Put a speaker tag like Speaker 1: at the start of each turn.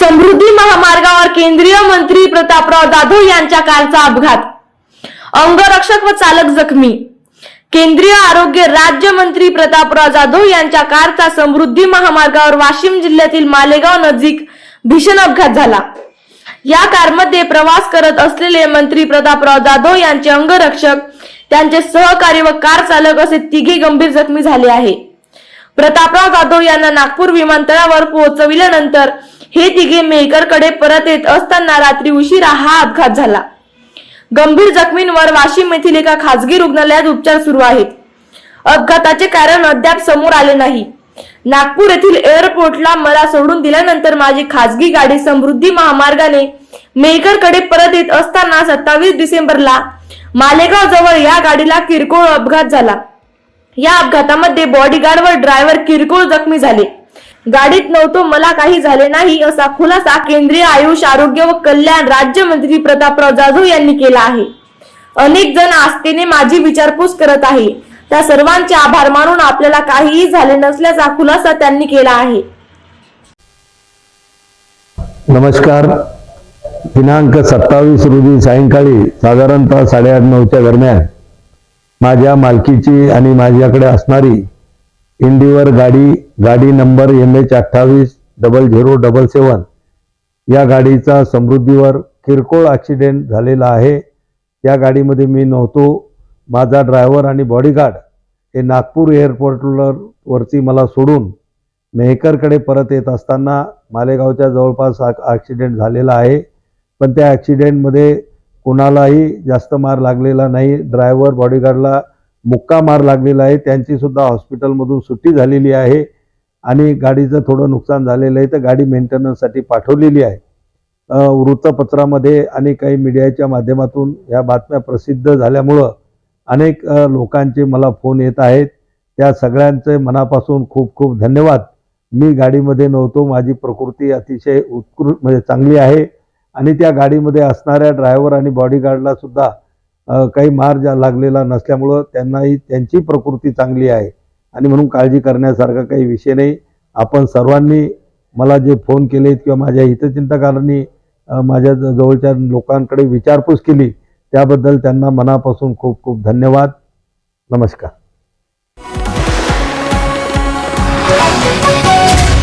Speaker 1: समृद्धी महामार्गावर केंद्रीय मंत्री प्रतापराव जाधव यांच्या कारचा अपघात, अंगरक्षक व चालक जखमी। केंद्रीय आरोग्य राज्यमंत्री प्रतापराव जाधव यांच्या कारचा समृद्धी महामार्गावर वाशिम जिल्ह्यातील मालेगाव नजीक भीषण अपघात झाला। या कारमध्ये प्रवास करत असलेले मंत्री प्रतापराव जाधव यांचे अंगरक्षक, त्यांचे सहकारी व कार चालक असे तिघे गंभीर जखमी झाले आहे। प्रतापराव जाधव यांना नागपूर विमानतळावर पोहोचविल्यानंतर हे तिघे मेहकरकडे परत येत असताना रात्री उशिरा हा अपघात झाला। गंभीर जखमींवर वाशिम येथील एका खासगी रुग्णालयात उपचार सुरू आहेत। अपघाताचे कारण अद्याप समोर आले नाही। नागपूर येथील एअरपोर्टला मला सोडून दिल्यानंतर माझी खासगी गाडी समृद्धी महामार्गाने मेहकरकडे परत येत असताना 27 डिसेंबरला मालेगाव जवळ या गाडीला किरकोळ अपघात झाला। या अपघातामध्ये बॉडीगार्ड व ड्रायव्हर किरकोळ जखमी झाले। गाडीत नव्हतो, मला काही झाले नाही असा खुलासा केंद्रीय आयुष आरोग्य व कल्याण राज्यमंत्री प्रतापराव जाधव यांनी केला आहे। अनेक जण आस्थेने माझी विचारपूस करत आहे, त्या सर्वांचे आभार मानून आपल्याला काहीही झाले नसल्याचा खुलासा त्यांनी केला आहे।
Speaker 2: नमस्कार। दिनांक 27 रोजी सायंकाळी साधारणतः 8:30-9च्या दरम्यान माझ्या मालकीची आणि माझ्याकडे असणारी इंडिवर गाडी नंबर MH280077 या गाडीचा समृद्धीवर किरकोळ ॲक्सिडेंट झालेला आहे। त्या गाडीमध्ये मी नव्हतो। माझा ड्रायव्हर आणि बॉडीगार्ड हे नागपूर एअरपोर्टवरती मला सोडून मेहकरकडे परत येत असताना मालेगावच्या जवळपास ॲक्सिडेंट झालेला आहे। पण त्या ॲक्सिडेंटमध्ये कोणालाही जास्त मार लागलेला नाही। ड्रायव्हर बॉडीगार्डला मुक्का मार लागलेला आहे। त्यांची सुद्धा हॉस्पिटलमधून सुट्टी झालेली आहे आणि गाडीचं थोडं नुकसान झालेलं आहे, तर गाडी मेंटेनन्ससाठी पाठवलेली आहे। वृत्तपत्रामध्ये आणि काही मीडियाच्या माध्यमातून या बातम्या प्रसिद्ध झाल्यामुळं अनेक लोकांचे मला फोन येत आहेत। त्या सगळ्यांचे मनापासून खूप खूप धन्यवाद। मी गाडीमध्ये नव्हतो, माझी प्रकृती अतिशय उत्कृष्ट म्हणजे चांगली आहे आणि त्या गाडीमध्ये असणाऱ्या ड्रायव्हर आणि बॉडीगार्डला सुद्धा काही मार लागलेला नसल्यामुळं त्यांनाही त्यांची प्रकृती चांगली आहे आणि म्हणून काळजी करण्यासारखा काही विषय नाही। आपण सर्वांनी मला जे फोन केले किंवा माझ्या हितचिंतकांनी माझ्या जवळच्या लोकांकडे विचारपूस केली त्याबद्दल त्यांना मनापासून खूप खूप धन्यवाद। नमस्कार।